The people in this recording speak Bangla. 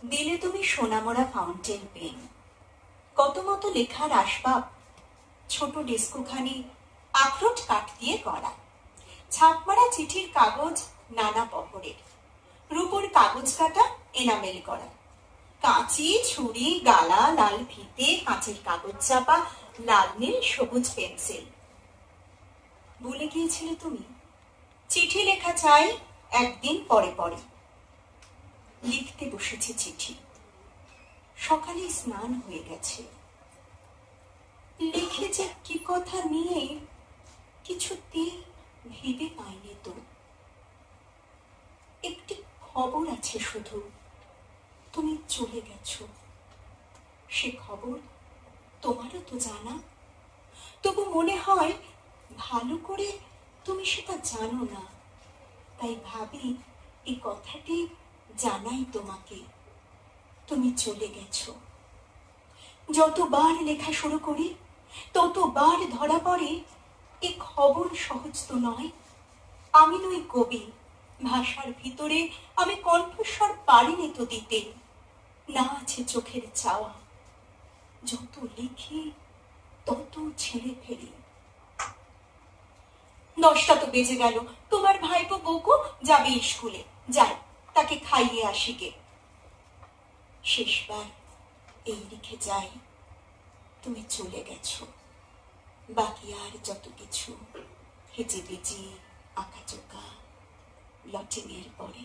দিলে তুমি সোনামরা ফাউন্টেন পেন, কত মতো লেখার আসবাব, ছোট ডেস্কোখানি আখরোট কাঠ দিয়ে করা, ছাপমারা চিঠির কাগজ নানা পহরের, রূপোর কাগজ কাটা এনামেল করা, কাঁচি ছুরি গালা লাল ফিতে, কাঁচের কাগজ চাপা, লাল নীল সবুজ পেন্সিল। ভুলে গিয়েছিলে তুমি চিঠি লেখা চাই একদিন পরে পরে। লিখতে বসেছে চিঠি, সকালে স্নান হয়ে গেছে। লিখে যে কি কথা নিয়ে কিছুতেই ভেবে পাইনি তো। একটি খবর আছে শুধু, তুমি চলে গেছো। সে খবর তোমারও তো জানা, তবু মনে হয় ভালো করে তুমি সেটা জানো না। তাই ভাবি এই কথাটি জানাই তোমাকে, তুমি চলে গেছো। যতবার লেখা শুরু করি ততবার ধরা পড়ে এ খবর সহজ তো নয়। আমি নই কবি, ভাষার ভিতরে আমি কণ্ঠস্বর পারিনি তো দিতে। না আছে চোখের চাওয়া, যত লিখি তত ছেড়ে ফেলি। 10টা তো বেজে গেল, তোমার ভাইপো বউকো যাবে স্কুলে, যাই তাকে খাইয়ে আসি গে। শেষবার এই লিখে যাই, তুমি চলে গেছো। বাকি আর যত কিছু হেজে বেজি আঁকা চোকা লটিংয়ের পরে।